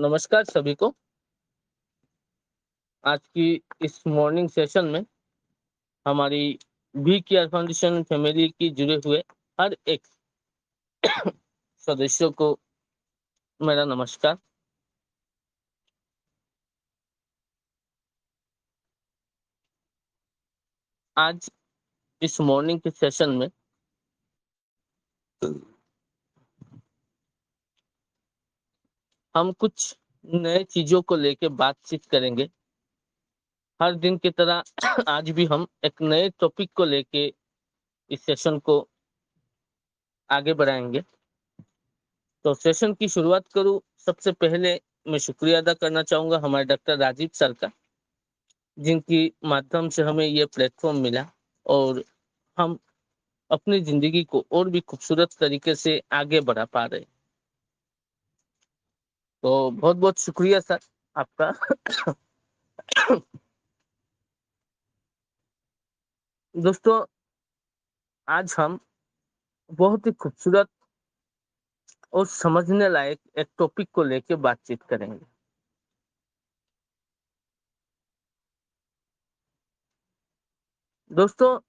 नमस्कार सभी को। आज की इस मॉर्निंग सेशन में हमारी वी केयर फाउंडेशन फैमिली की जुड़े हुए हर एक सदस्यों को मेरा नमस्कार। आज इस मॉर्निंग के सेशन में हम कुछ नए चीजों को लेके बातचीत करेंगे। हर दिन की तरह आज भी हम एक नए टॉपिक को लेके इस सेशन को आगे बढ़ाएंगे। तो सेशन की शुरुआत करूं, सबसे पहले मैं शुक्रिया अदा करना चाहूंगा हमारे डॉक्टर राजीव सर का, जिनकी माध्यम से हमें ये प्लेटफॉर्म मिला और हम अपनी जिंदगी को और भी खूबसूरत तरीके से आगे बढ़ा पा रहे हैं। तो बहुत बहुत शुक्रिया सर आपका। दोस्तों, आज हम बहुत ही खूबसूरत और समझने लायक एक टॉपिक को लेके बातचीत करेंगे। दोस्तों,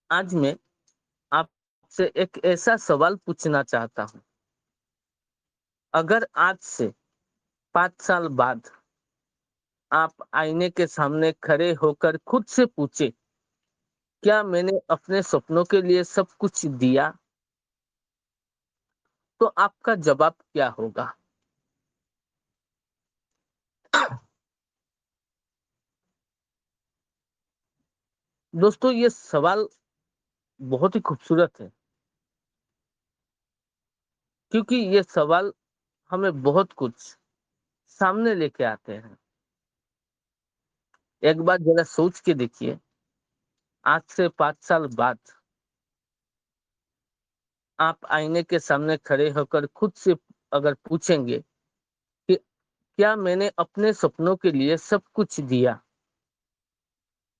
आज मैं आपसे एक ऐसा सवाल पूछना चाहता हूं। अगर आज से 5 साल बाद आप आईने के सामने खड़े होकर खुद से पूछे, क्या मैंने अपने सपनों के लिए सब कुछ दिया, तो आपका जवाब क्या होगा? दोस्तों, ये सवाल बहुत ही खूबसूरत है, क्योंकि ये सवाल हमें बहुत कुछ सामने लेके आते हैं। एक बार जरा सोच के देखिए, आज से 5 साल बाद आप आईने के सामने खड़े होकर खुद से अगर पूछेंगे कि क्या मैंने अपने सपनों के लिए सब कुछ दिया,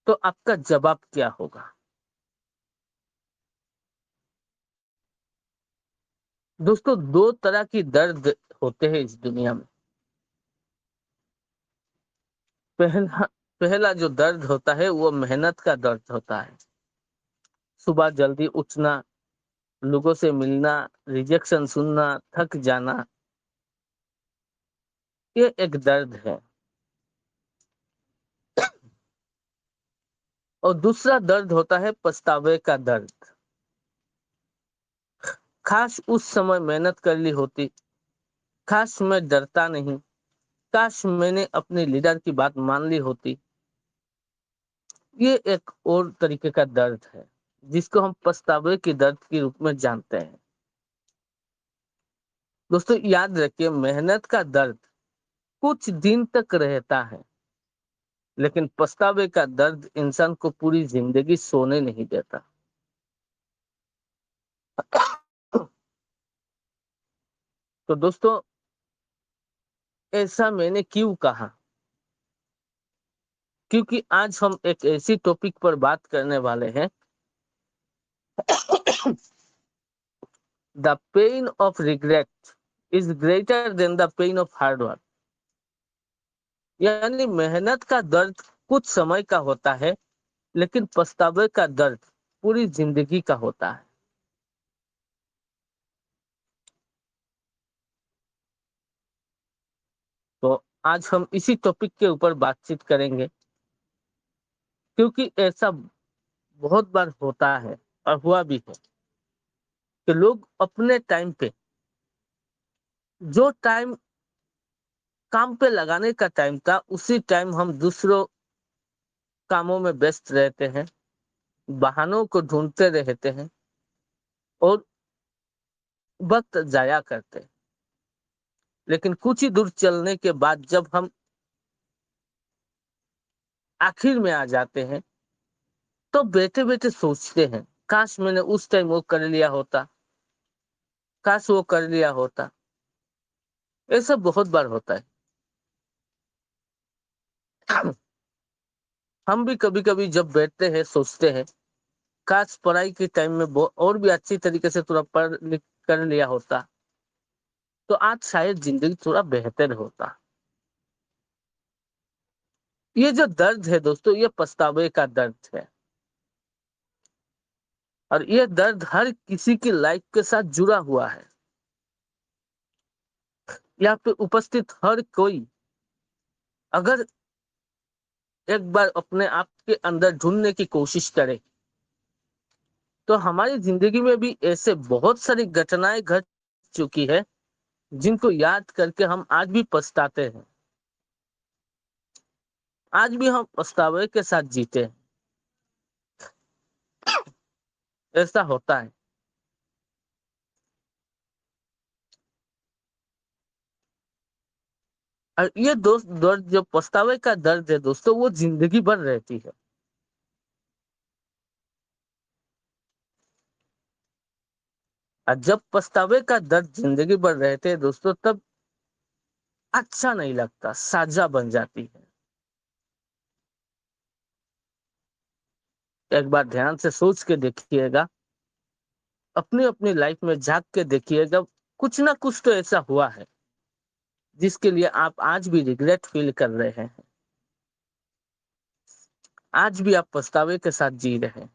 तो आपका जवाब क्या होगा? दोस्तों, दो तरह की दर्द होते हैं इस दुनिया में। पहला पहला जो दर्द होता है वो मेहनत का दर्द होता है। सुबह जल्दी उठना, लोगों से मिलना, रिजेक्शन सुनना, थक जाना, ये एक दर्द है। और दूसरा दर्द होता है पछतावे का दर्द। काश उस समय मेहनत कर ली होती, काश मैं डरता नहीं, काश मैंने अपने लीडर की बात मान ली होती। ये एक और तरीके का दर्द है, जिसको हम पछतावे के दर्द के रूप में जानते हैं। दोस्तों, याद रखिए, मेहनत का दर्द कुछ दिन तक रहता है, लेकिन पछतावे का दर्द इंसान को पूरी जिंदगी सोने नहीं देता। तो दोस्तों, ऐसा मैंने क्यों कहा? क्योंकि आज हम एक ऐसी टॉपिक पर बात करने वाले हैं, the pain of regret is greater than the pain of hard work. यानी मेहनत का दर्द कुछ समय का होता है, लेकिन पछतावे का दर्द पूरी जिंदगी का होता है। तो आज हम इसी टॉपिक के ऊपर बातचीत करेंगे, क्योंकि ऐसा बहुत बार होता है और हुआ भी है कि लोग अपने टाइम पे, जो टाइम काम पे लगाने का टाइम था, उसी टाइम हम दूसरों कामों में व्यस्त रहते हैं, बहानों को ढूंढते रहते हैं और वक्त जाया करते हैं। लेकिन कुछ ही दूर चलने के बाद जब हम आखिर में आ जाते हैं, तो बैठे बैठे सोचते हैं, काश मैंने उस टाइम वो कर लिया होता, काश वो कर लिया होता। ऐसा बहुत बार होता है। हम भी कभी कभी जब बैठते हैं सोचते हैं, काश पढ़ाई के टाइम में और भी अच्छी तरीके से थोड़ा पढ़ लिख कर लिया होता, तो आज शायद जिंदगी थोड़ा बेहतर होता। ये जो दर्द है दोस्तों, ये पछतावे का दर्द है, और ये दर्द हर किसी की लाइफ के साथ जुड़ा हुआ है। यहाँ पे उपस्थित हर कोई अगर एक बार अपने आप के अंदर ढूंढने की कोशिश करे, तो हमारी जिंदगी में भी ऐसे बहुत सारी घटनाएं घट चुकी है जिनको याद करके हम आज भी पछताते हैं, आज भी हम पछतावे के साथ जीते हैं। ऐसा होता है। और ये दोस्त दर्द, जो पछतावे का दर्द है दोस्तों, वो जिंदगी भर रहती है। और जब पछतावे का दर्द जिंदगी भर रहते हैं दोस्तों, तब अच्छा नहीं लगता, साझा बन जाती है। एक बार ध्यान से सोच के देखिएगा, अपनी अपनी लाइफ में झांक के देखिएगा, कुछ ना कुछ तो ऐसा हुआ है जिसके लिए आप आज भी रिग्रेट फील कर रहे हैं, आज भी आप पछतावे के साथ जी रहे हैं।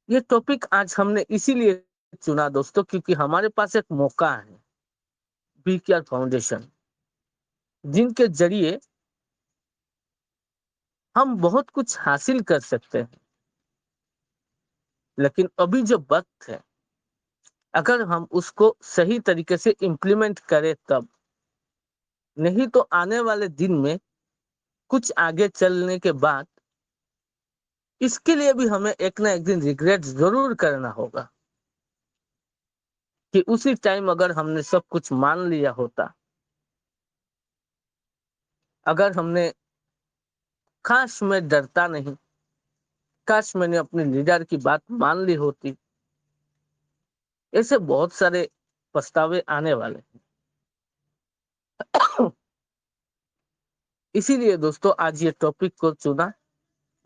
ये टॉपिक आज हमने इसीलिए चुना दोस्तों, क्योंकि हमारे पास एक मौका है, बी केयर फाउंडेशन, जिनके जरिए हम बहुत कुछ हासिल कर सकते हैं। लेकिन अभी जो वक्त है, अगर हम उसको सही तरीके से इम्प्लीमेंट करें तब, नहीं तो आने वाले दिन में कुछ आगे चलने के बाद इसके लिए भी हमें एक ना एक दिन रिग्रेट जरूर करना होगा कि उसी टाइम अगर हमने सब कुछ मान लिया होता, अगर हमने काश मैं डरता नहीं, काश मैंने अपने लीडर की बात मान ली होती। ऐसे बहुत सारे पछतावे आने वाले हैं। इसीलिए दोस्तों आज ये टॉपिक को चुना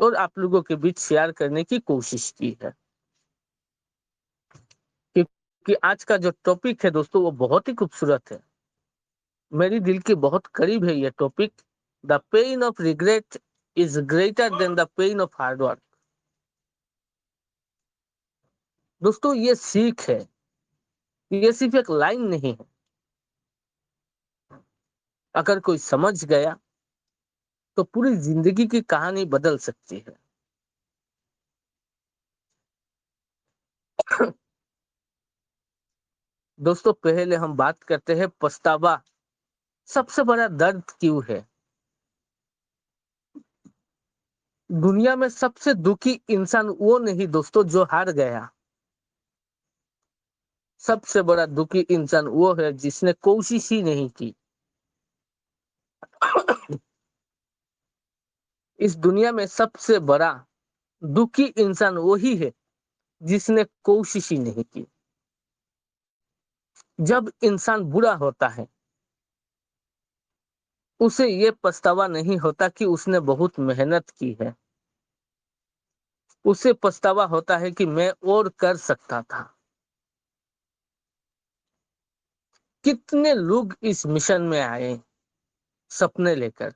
और आप लोगों के बीच शेयर करने की कोशिश की है, क्योंकि आज का जो टॉपिक है दोस्तों, वो बहुत ही खूबसूरत है, मेरी दिल के बहुत करीब है ये topic. The pain of regret is greater than the pain of hard work. दोस्तों ये सीख है, ये सिर्फ एक लाइन नहीं है। अगर कोई समझ गया तो पूरी जिंदगी की कहानी बदल सकती है। दोस्तों पहले हम बात करते हैं, पछतावा सबसे बड़ा दर्द क्यों है। दुनिया में सबसे दुखी इंसान वो नहीं दोस्तों जो हार गया, सबसे बड़ा दुखी इंसान वो है जिसने कोशिश ही नहीं की। इस दुनिया में सबसे बड़ा दुखी इंसान वही है जिसने कोशिश ही नहीं की। जब इंसान बुरा होता है, उसे ये पछतावा नहीं होता कि उसने बहुत मेहनत की है, उसे पछतावा होता है कि मैं और कर सकता था। कितने लोग इस मिशन में आए सपने लेकर,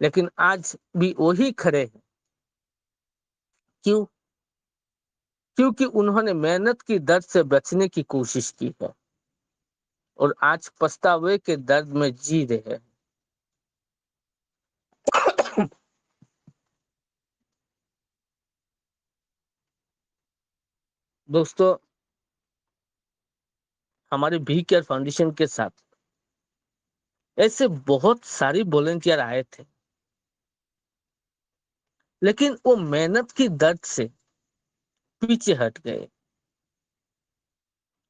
लेकिन आज भी वही खड़े हैं। क्यों? क्योंकि उन्होंने मेहनत की दर्द से बचने की कोशिश की है और आज पछतावे के दर्द में जी रहे हैं। दोस्तों हमारे भी केयर फाउंडेशन के साथ ऐसे बहुत सारे वॉलेंटियर आए थे, लेकिन वो मेहनत की दर्द से पीछे हट गए।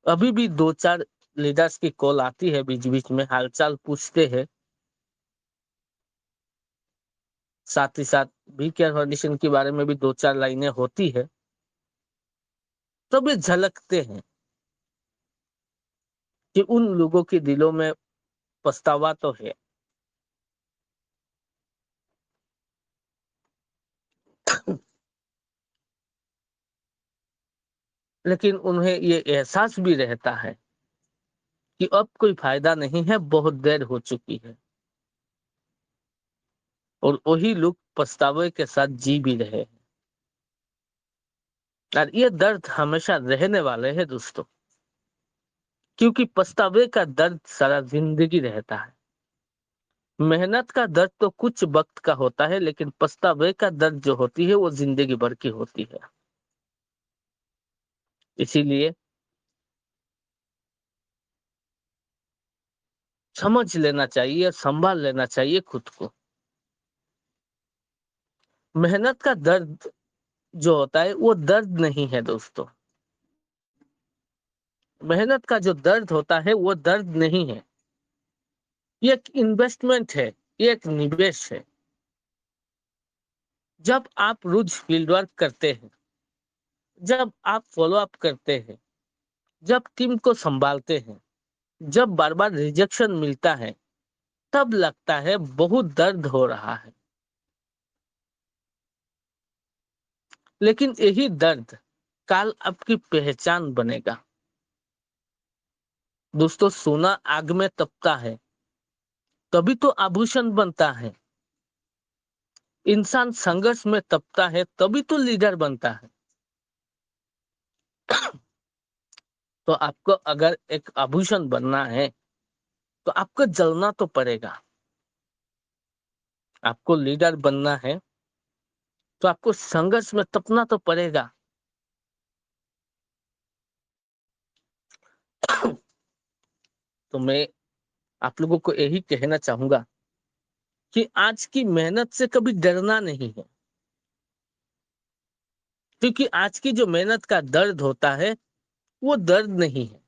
अभी भी दो चार लीडर्स की कॉल आती है, बीच बीच में हालचाल पूछते हैं, साथ ही साथ भी केयर फाउंडेशन के बारे में भी दो चार लाइनें होती है, तो भी झलकते हैं कि उन लोगों के दिलों में पछतावा तो है। लेकिन उन्हें ये एहसास भी रहता है कि अब कोई फायदा नहीं है, बहुत देर हो चुकी है, और वही लोग पछतावे के साथ जी भी रहे हैं। और ये दर्द हमेशा रहने वाले हैं दोस्तों, क्योंकि पछतावे का दर्द सारा जिंदगी रहता है। मेहनत का दर्द तो कुछ वक्त का होता है, लेकिन पछतावे का दर्द जो होती है वो जिंदगी भर की होती है। इसीलिए समझ लेना चाहिए, संभाल लेना चाहिए खुद को। मेहनत का दर्द जो होता है वो दर्द नहीं है दोस्तों। मेहनत का जो दर्द होता है वो दर्द नहीं है, ये एक इन्वेस्टमेंट है, ये एक निवेश है। जब आप रोज फील्ड वर्क करते हैं, जब आप फॉलो अप करते हैं, जब टीम को संभालते हैं, जब बार बार रिजेक्शन मिलता है, तब लगता है बहुत दर्द हो रहा है। लेकिन यही दर्द काल आपकी पहचान बनेगा। दोस्तों, सोना आग में तपता है, तभी तो आभूषण बनता है। इंसान संघर्ष में तपता है, तभी तो लीडर बनता है। तो आपको अगर एक आभूषण बनना है, तो आपको जलना तो पड़ेगा। आपको लीडर बनना है, तो आपको संघर्ष में तपना तो पड़ेगा। तो मैं आप लोगों को यही कहना चाहूंगा कि आज की मेहनत से कभी डरना नहीं है, क्योंकि आज की जो मेहनत का दर्द होता है वो दर्द नहीं है,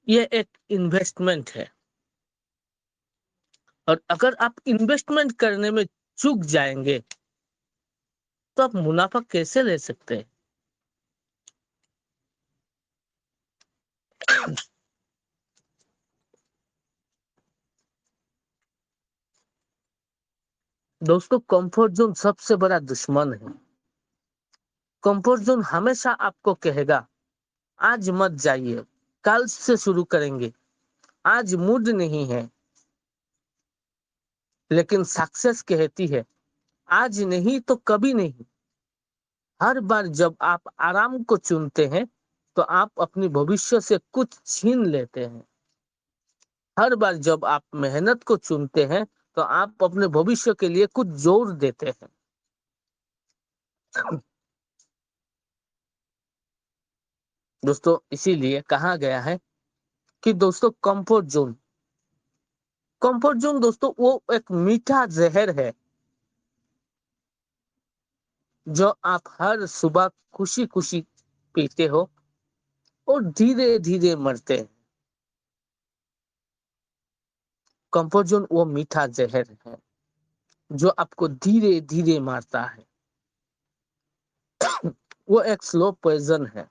ये एक इन्वेस्टमेंट है। और अगर आप इन्वेस्टमेंट करने में चूक जाएंगे, तो आप मुनाफा कैसे ले सकते हैं? दोस्तों, कंफर्ट जोन सबसे बड़ा दुश्मन है। कंफर्ट जोन हमेशा आपको कहेगा आज मत जाइए, कल से शुरू करेंगे, आज मूड नहीं है। लेकिन सक्सेस कहती है आज नहीं तो कभी नहीं। हर बार जब आप आराम को चुनते हैं, तो आप अपनी भविष्य से कुछ छीन लेते हैं। हर बार जब आप मेहनत को चुनते हैं, तो आप अपने भविष्य के लिए कुछ जोर देते हैं। दोस्तों, इसीलिए कहा गया है कि दोस्तों, कंफर्ट जोन दोस्तों वो एक मीठा जहर है, जो आप हर सुबह खुशी खुशी पीते हो और धीरे धीरे मरते हैं। कंफर्ट जोन वो मीठा जहर है जो आपको धीरे धीरे मारता है। वो एक स्लो पॉइजन है।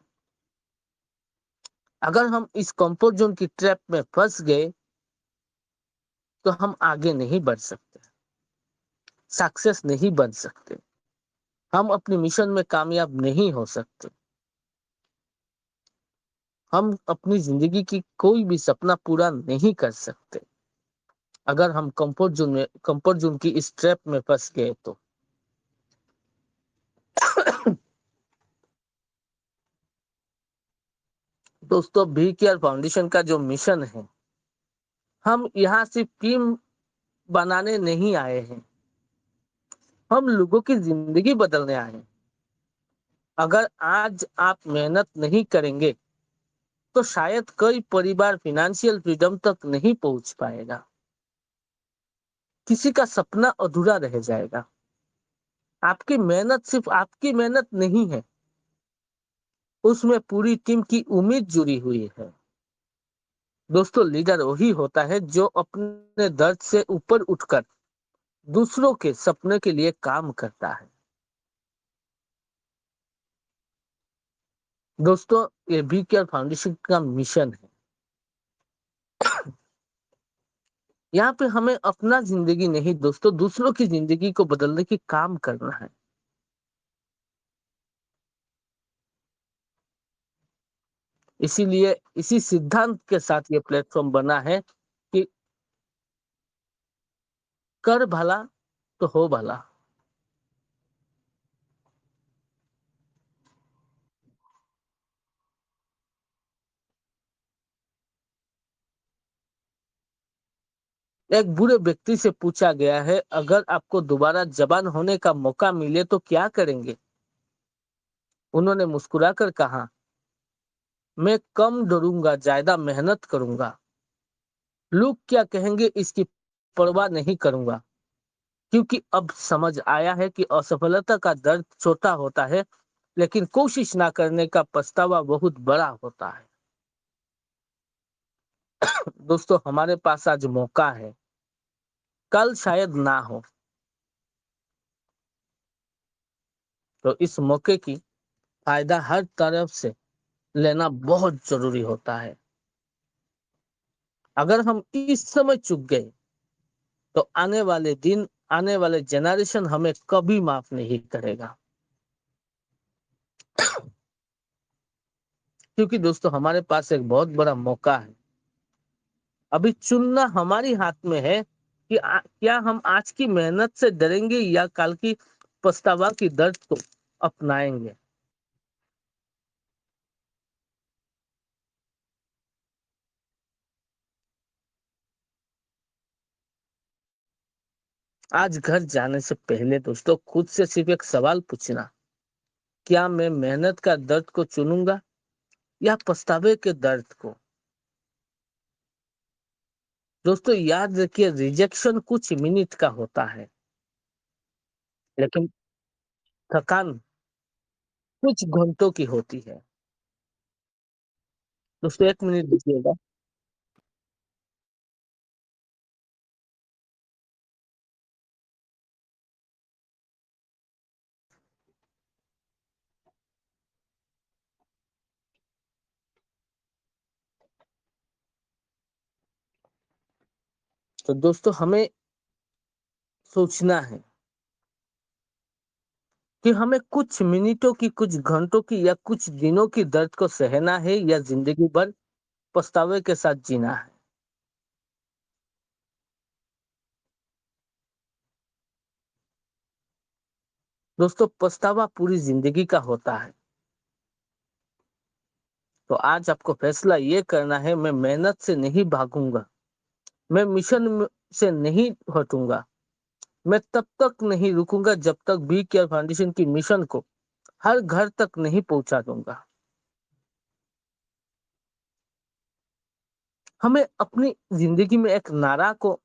अगर हम इस कंफर्ट जोन की ट्रैप में फंस गए, तो हम आगे नहीं बढ़ सकते, सक्सेस नहीं बन सकते, हम अपने मिशन में कामयाब नहीं हो सकते, हम अपनी जिंदगी की कोई भी सपना पूरा नहीं कर सकते, अगर हम कंफर्ट जोन की इस ट्रैप में फंस गए तो। दोस्तों, बी केयर फाउंडेशन का जो मिशन है, हम यहाँ सिर्फ टीम बनाने नहीं आए हैं, हम लोगों की जिंदगी बदलने आए हैं। अगर आज आप मेहनत नहीं करेंगे, तो शायद कई परिवार फिनेंशियल फ्रीडम तक नहीं पहुंच पाएगा। किसी का सपना अधूरा रह जाएगा। आपकी मेहनत सिर्फ आपकी मेहनत नहीं है, उसमें पूरी टीम की उम्मीद जुड़ी हुई है। दोस्तों, लीडर वही होता है जो अपने दर्द से ऊपर उठकर दूसरों के सपने के लिए काम करता है। दोस्तों, ये बी केयर फाउंडेशन का मिशन है। यहाँ पे हमें अपना जिंदगी नहीं दोस्तों, दूसरों की जिंदगी को बदलने की काम करना है। इसीलिए इसी सिद्धांत के साथ ये प्लेटफॉर्म बना है कि कर भला तो हो भला। एक बूढ़े व्यक्ति से पूछा गया है, अगर आपको दोबारा जवान होने का मौका मिले तो क्या करेंगे? उन्होंने मुस्कुराकर कहा, मैं कम डरूंगा, ज्यादा मेहनत करूंगा। लोग क्या कहेंगे इसकी परवाह नहीं करूंगा, क्योंकि अब समझ आया है कि असफलता का दर्द छोटा होता है, लेकिन कोशिश ना करने का पछतावा बहुत बड़ा होता है। दोस्तों, हमारे पास आज मौका है, कल शायद ना हो। तो इस मौके की फायदा हर तरफ से लेना बहुत जरूरी होता है। अगर हम इस समय चूक गए तो आने वाले दिन, आने वाले जनरेशन हमें कभी माफ नहीं करेगा। क्योंकि दोस्तों, हमारे पास एक बहुत बड़ा मौका है। अभी चुनना हमारी हाथ में है कि क्या हम आज की मेहनत से डरेंगे या कल की पछतावा की दर्द को अपनाएंगे। आज घर जाने से पहले दोस्तों, खुद से सिर्फ एक सवाल पूछना, क्या मैं मेहनत का दर्द को चुनूंगा या पछतावे के दर्द को। दोस्तों, याद रखिए, रिजेक्शन कुछ मिनट का होता है, लेकिन थकान कुछ घंटों की होती है। दोस्तों, एक मिनट दीजिएगा। तो दोस्तों, हमें सोचना है कि हमें कुछ मिनटों की, कुछ घंटों की या कुछ दिनों की दर्द को सहना है या जिंदगी भर पछतावे के साथ जीना है। दोस्तों, पछतावा पूरी जिंदगी का होता है। तो आज आपको फैसला ये करना है, मैं मेहनत से नहीं भागूंगा, मैं से नहीं हटूंगा, मैं तब तक नहीं रुकूंगा जब तक बी केयर फाउंडेशन की मिशन को हर घर तक नहीं पहुंचा दूंगा। हमें अपनी जिंदगी में एक नारा को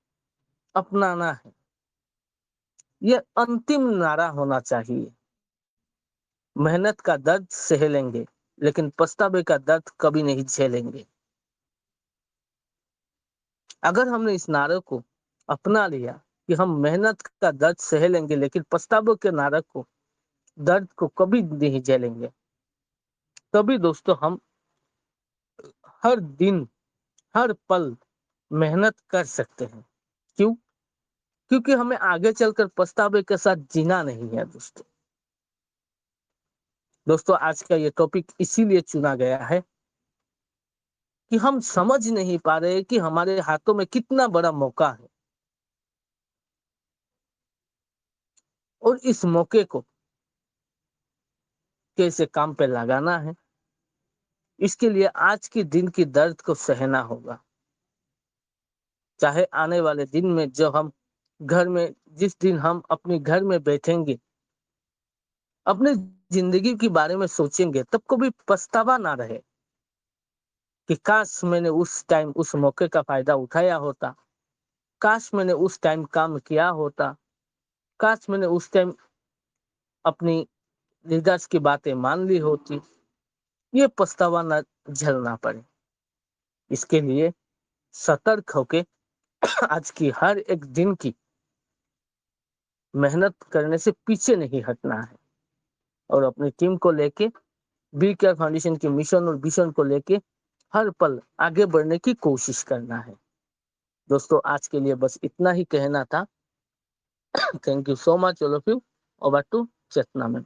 अपनाना है। ये अंतिम नारा होना चाहिए, मेहनत का दर्द सह लेंगे, लेकिन पछतावे का दर्द कभी नहीं झेलेंगे। अगर हमने इस नारे को अपना लिया कि हम मेहनत का दर्द सह लेंगे, लेकिन पछतावे के नारे को, दर्द को कभी नहीं झेलेंगे, तभी दोस्तों हम हर दिन, हर पल मेहनत कर सकते हैं। क्यों? क्योंकि हमें आगे चलकर पछतावे के साथ जीना नहीं है दोस्तों। दोस्तों, आज का ये टॉपिक इसीलिए चुना गया है कि हम समझ नहीं पा रहे कि हमारे हाथों में कितना बड़ा मौका है, और इस मौके को कैसे काम पे लगाना है। इसके लिए आज के दिन की दर्द को सहना होगा। चाहे आने वाले दिन में, जो हम घर में, जिस दिन हम अपने घर में बैठेंगे, अपने जिंदगी के बारे में सोचेंगे, तब कभी पछतावा ना रहे कि काश मैंने उस टाइम उस मौके का फायदा उठाया होता, काश मैंने उस टाइम काम किया होता, काश मैंने उस टाइम अपनी लीडर्स की बातें मान ली होती। ये पछतावा ना झेलना पड़े, इसके लिए सतर्क होके आज की हर एक दिन की मेहनत करने से पीछे नहीं हटना है, और अपनी टीम को लेके, बी केयर फाउंडेशन के मिशन और विजन को लेके हर पल आगे बढ़ने की कोशिश करना है। दोस्तों, आज के लिए बस इतना ही कहना था। Thank you so much, all of you. Over to Chetna ma'am.